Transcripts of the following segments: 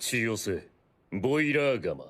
血寄せボイラーガマ。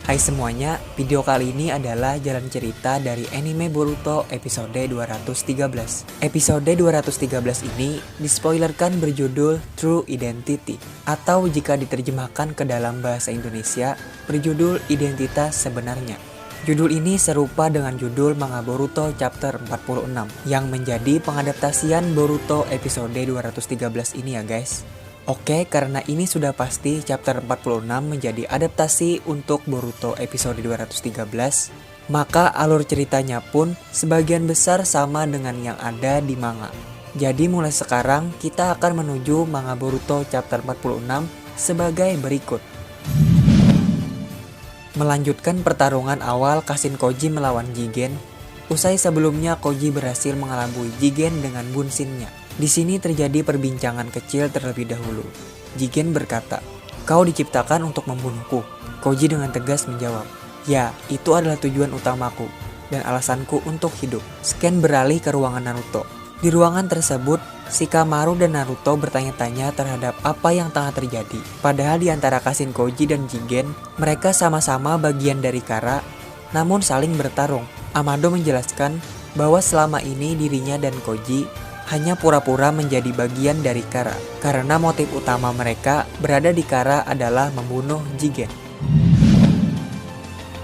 Hai semuanya, video kali ini adalah jalan cerita dari anime Boruto episode 213. Episode 213 ini dispoilerkan berjudul True Identity, atau jika diterjemahkan ke dalam bahasa Indonesia, berjudul Identitas Sebenarnya. Judul ini serupa dengan judul manga Boruto chapter 46, yang menjadi pengadaptasian Boruto episode 213 ini ya guys. Oke, karena ini sudah pasti chapter 46 menjadi adaptasi untuk Boruto episode 213, maka alur ceritanya pun sebagian besar sama dengan yang ada di manga. Jadi mulai sekarang kita akan menuju manga Boruto chapter 46 sebagai berikut. Melanjutkan pertarungan awal Kashin Koji melawan Jigen, usai sebelumnya Koji berhasil mengelabui Jigen dengan bunshinnya. Di sini terjadi perbincangan kecil terlebih dahulu. Jigen berkata, "Kau diciptakan untuk membunuhku." Koji dengan tegas menjawab, "Ya, itu adalah tujuan utamaku dan alasanku untuk hidup." Scan beralih ke ruangan Naruto. Di ruangan tersebut, Shikamaru dan Naruto bertanya-tanya terhadap apa yang tengah terjadi. Padahal di antara Kashin Koji dan Jigen, mereka sama-sama bagian dari Kara, namun saling bertarung. Amado menjelaskan bahwa selama ini dirinya dan Koji hanya pura-pura menjadi bagian dari Kara, karena motif utama mereka berada di Kara adalah membunuh Jigen.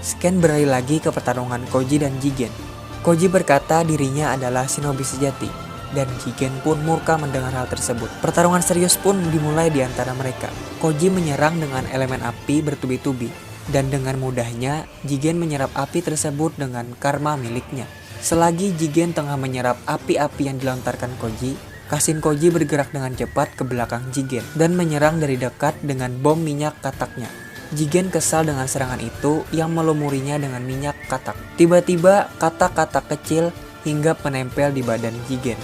Scan beralih lagi ke pertarungan Koji dan Jigen. Koji berkata dirinya adalah shinobi sejati, dan Jigen pun murka mendengar hal tersebut. Pertarungan serius pun dimulai di antara mereka. Koji menyerang dengan elemen api bertubi-tubi, dan dengan mudahnya Jigen menyerap api tersebut dengan karma miliknya. Selagi Jigen tengah menyerap api-api yang dilontarkan Koji, Kashin Koji bergerak dengan cepat ke belakang Jigen dan menyerang dari dekat dengan bom minyak kataknya. Jigen kesal dengan serangan itu yang melumurinya dengan minyak katak. Tiba-tiba katak-katak kecil hinggap menempel di badan Jigen.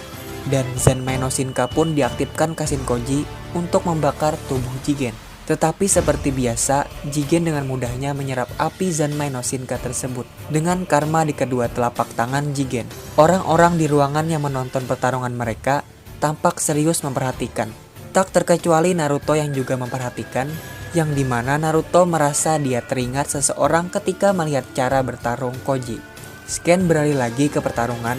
Dan Zanmai no Shinka pun diaktifkan Kashin Koji untuk membakar tubuh Jigen. Tetapi seperti biasa, Jigen dengan mudahnya menyerap api Zanmai no Shinka tersebut dengan karma di kedua telapak tangan Jigen. Orang-orang di ruangan yang menonton pertarungan mereka tampak serius memperhatikan. Tak terkecuali Naruto yang juga memperhatikan, yang dimana Naruto merasa dia teringat seseorang ketika melihat cara bertarung Koji. Scan beralih lagi ke pertarungan,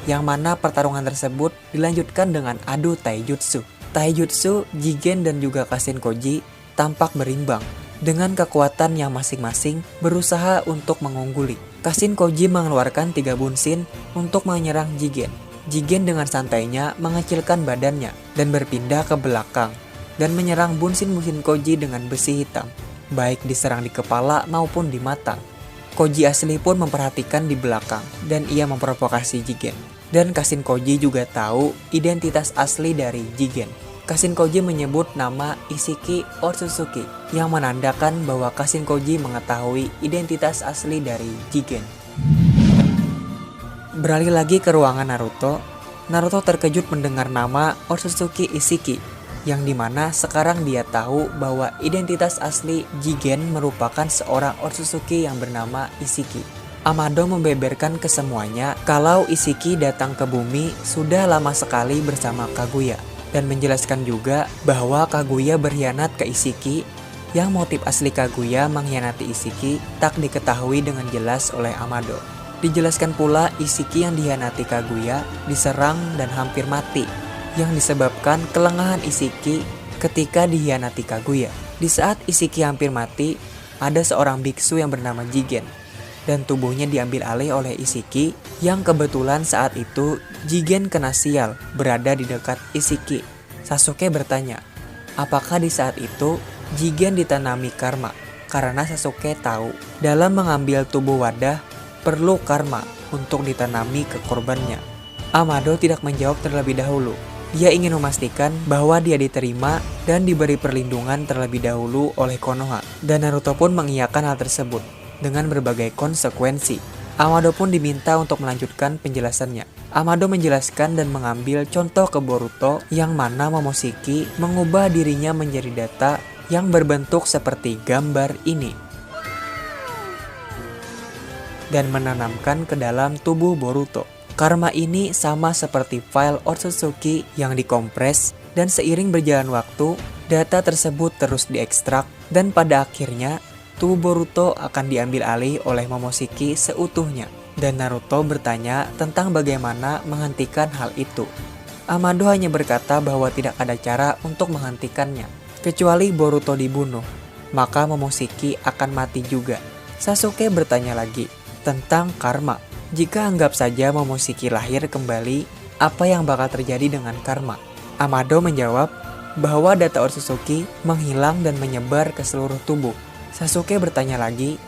yang mana pertarungan tersebut dilanjutkan dengan adu taijutsu. Taijutsu, Jigen dan juga Kashin Koji tampak berimbang, dengan kekuatan yang masing-masing berusaha untuk mengungguli. Kashin Koji mengeluarkan 3 bunshin untuk menyerang Jigen. Jigen dengan santainya mengecilkan badannya dan berpindah ke belakang dan menyerang bunshin-bunshin Koji dengan besi hitam, baik diserang di kepala maupun di mata. Koji asli pun memperhatikan di belakang dan ia memprovokasi Jigen. Dan Kashin Koji juga tahu identitas asli dari Jigen. Kashin Koji menyebut nama Isshiki Otsutsuki, yang menandakan bahwa Kashin Koji mengetahui identitas asli dari Jigen. Beralih lagi ke ruangan Naruto. Naruto terkejut mendengar nama Otsutsuki Isshiki, yang dimana sekarang dia tahu bahwa identitas asli Jigen merupakan seorang Otsutsuki yang bernama Isshiki. Amado membeberkan ke semuanya kalau Isshiki datang ke bumi sudah lama sekali bersama Kaguya, dan menjelaskan juga bahwa Kaguya berkhianat ke Isshiki, yang motif asli Kaguya mengkhianati Isshiki tak diketahui dengan jelas oleh Amado. Dijelaskan pula Isshiki yang dikhianati Kaguya diserang dan hampir mati, yang disebabkan kelengahan Isshiki ketika dikhianati Kaguya. Di saat Isshiki hampir mati, ada seorang biksu yang bernama Jigen, dan tubuhnya diambil alih oleh Isshiki, yang kebetulan saat itu Jigen kena sial berada di dekat Isshiki. Sasuke bertanya, apakah di saat itu Jigen ditanami karma? Karena Sasuke tahu dalam mengambil tubuh wadah perlu karma untuk ditanami ke korbannya. Amado tidak menjawab terlebih dahulu. Dia ingin memastikan bahwa dia diterima dan diberi perlindungan terlebih dahulu oleh Konoha. Dan Naruto pun mengiyakan hal tersebut dengan berbagai konsekuensi. Amado pun diminta untuk melanjutkan penjelasannya. Amado menjelaskan dan mengambil contoh ke Boruto, yang mana Momoshiki mengubah dirinya menjadi data yang berbentuk seperti gambar ini dan menanamkan ke dalam tubuh Boruto. Karma ini sama seperti file Otsutsuki yang dikompres Dan seiring berjalan waktu, data tersebut terus diekstrak dan pada akhirnya tubuh Boruto akan diambil alih oleh Momoshiki seutuhnya. Dan Naruto bertanya tentang bagaimana menghentikan hal itu. Amado hanya berkata bahwa tidak ada cara untuk menghentikannya, kecuali Boruto dibunuh, maka Momoshiki akan mati juga. Sasuke bertanya lagi tentang karma. Jika anggap saja Momoshiki lahir kembali, apa yang bakal terjadi dengan karma? Amado menjawab bahwa data Otsutsuki menghilang dan menyebar ke seluruh tubuh. Sasuke bertanya lagi,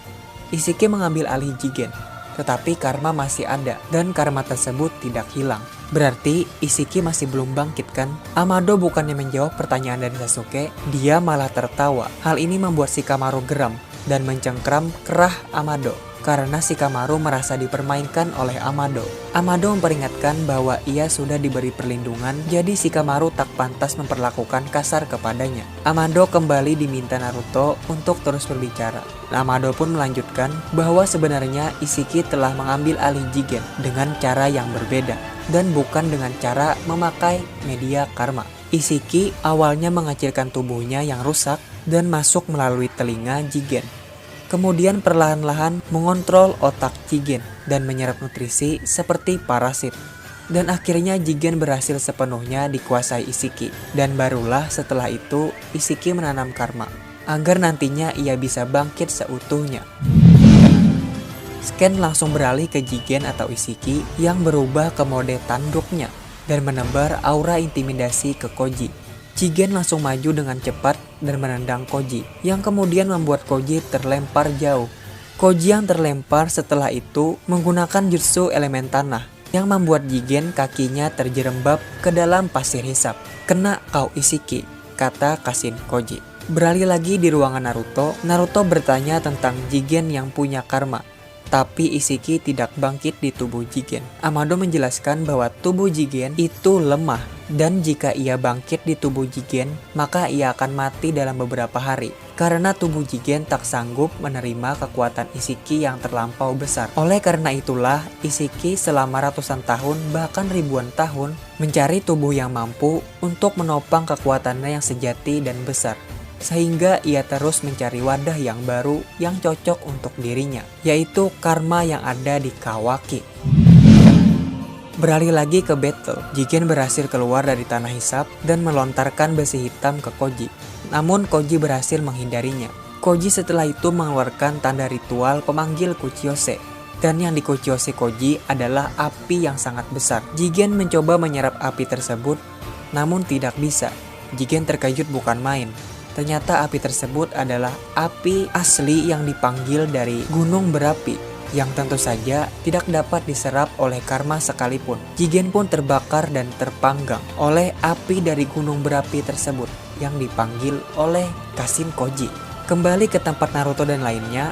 Ishiki mengambil alih Jigen, tetapi karma masih ada dan karma tersebut tidak hilang. Berarti Ishiki masih belum bangkit kan? Amado bukannya menjawab pertanyaan dari Sasuke, dia malah tertawa. Hal ini membuat Shikamaru geram dan mencengkram kerah Amado karena Shikamaru merasa dipermainkan oleh Amado. Amado memperingatkan bahwa ia sudah diberi perlindungan, jadi Shikamaru tak pantas memperlakukan kasar kepadanya. Amado kembali diminta Naruto untuk terus berbicara. Amado pun melanjutkan bahwa sebenarnya Ishiki telah mengambil alih Jigen dengan cara yang berbeda dan bukan dengan cara memakai media karma. Ishiki awalnya mengecilkan tubuhnya yang rusak dan masuk melalui telinga Jigen. Kemudian perlahan-lahan mengontrol otak Jigen dan menyerap nutrisi seperti parasit. Dan akhirnya Jigen berhasil sepenuhnya dikuasai Ishiki. Dan barulah setelah itu Ishiki menanam karma, agar nantinya ia bisa bangkit seutuhnya. Scan langsung beralih ke Jigen atau Ishiki yang berubah ke mode tanduknya dan menebar aura intimidasi ke Koji. Jigen langsung maju dengan cepat dan menendang Koji, yang kemudian membuat Koji terlempar jauh. Koji yang terlempar setelah itu menggunakan jutsu elemen tanah, yang membuat Jigen kakinya terjerembab ke dalam pasir hisap. Kena kau Ishiki, kata Kashin Koji. Beralih lagi di ruangan Naruto, Naruto bertanya tentang Jigen yang punya karma. Tapi Ishiki tidak bangkit di tubuh Jigen. Amado menjelaskan bahwa tubuh Jigen itu lemah dan jika ia bangkit di tubuh Jigen, maka ia akan mati dalam beberapa hari. Karena tubuh Jigen tak sanggup menerima kekuatan Ishiki yang terlampau besar. Oleh karena itulah, Ishiki selama ratusan tahun bahkan ribuan tahun mencari tubuh yang mampu untuk menopang kekuatannya yang sejati dan besar. Sehingga ia terus mencari wadah yang baru yang cocok untuk dirinya, yaitu karma yang ada di Kawaki. Beralih lagi ke battle, Jigen berhasil keluar dari tanah hisap dan melontarkan besi hitam ke Koji. Namun Koji berhasil menghindarinya. Koji setelah itu mengeluarkan tanda ritual pemanggil Kuchiyose. Dan yang di Kuchiyose Koji adalah api yang sangat besar. Jigen mencoba menyerap api tersebut, namun tidak bisa. Jigen terkejut bukan main. Ternyata api tersebut adalah api asli yang dipanggil dari gunung berapi, yang tentu saja tidak dapat diserap oleh karma sekalipun. Jigen pun terbakar dan terpanggang oleh api dari gunung berapi tersebut yang dipanggil oleh Kashin Koji. Kembali ke tempat Naruto dan lainnya,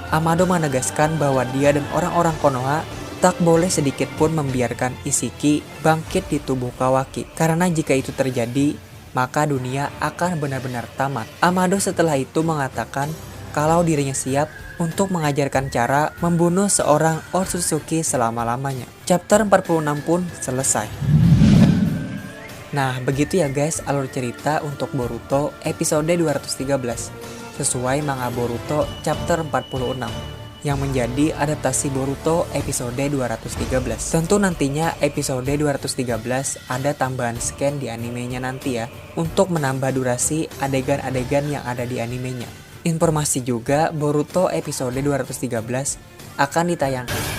Amado menegaskan bahwa dia dan orang-orang Konoha tak boleh sedikit pun membiarkan Ishiki bangkit di tubuh Kawaki, karena jika itu terjadi, maka dunia akan benar-benar tamat. Amado setelah itu mengatakan kalau dirinya siap untuk mengajarkan cara membunuh seorang Otsutsuki selama-lamanya. Chapter 46 pun selesai. Nah, begitu ya guys alur cerita untuk Boruto episode 213 sesuai manga Boruto chapter 46 yang menjadi adaptasi Boruto episode 213. Tentu nantinya episode 213 ada tambahan scan di animenya nanti ya, untuk menambah durasi adegan-adegan yang ada di animenya. Informasi juga Boruto episode 213 akan ditayangkan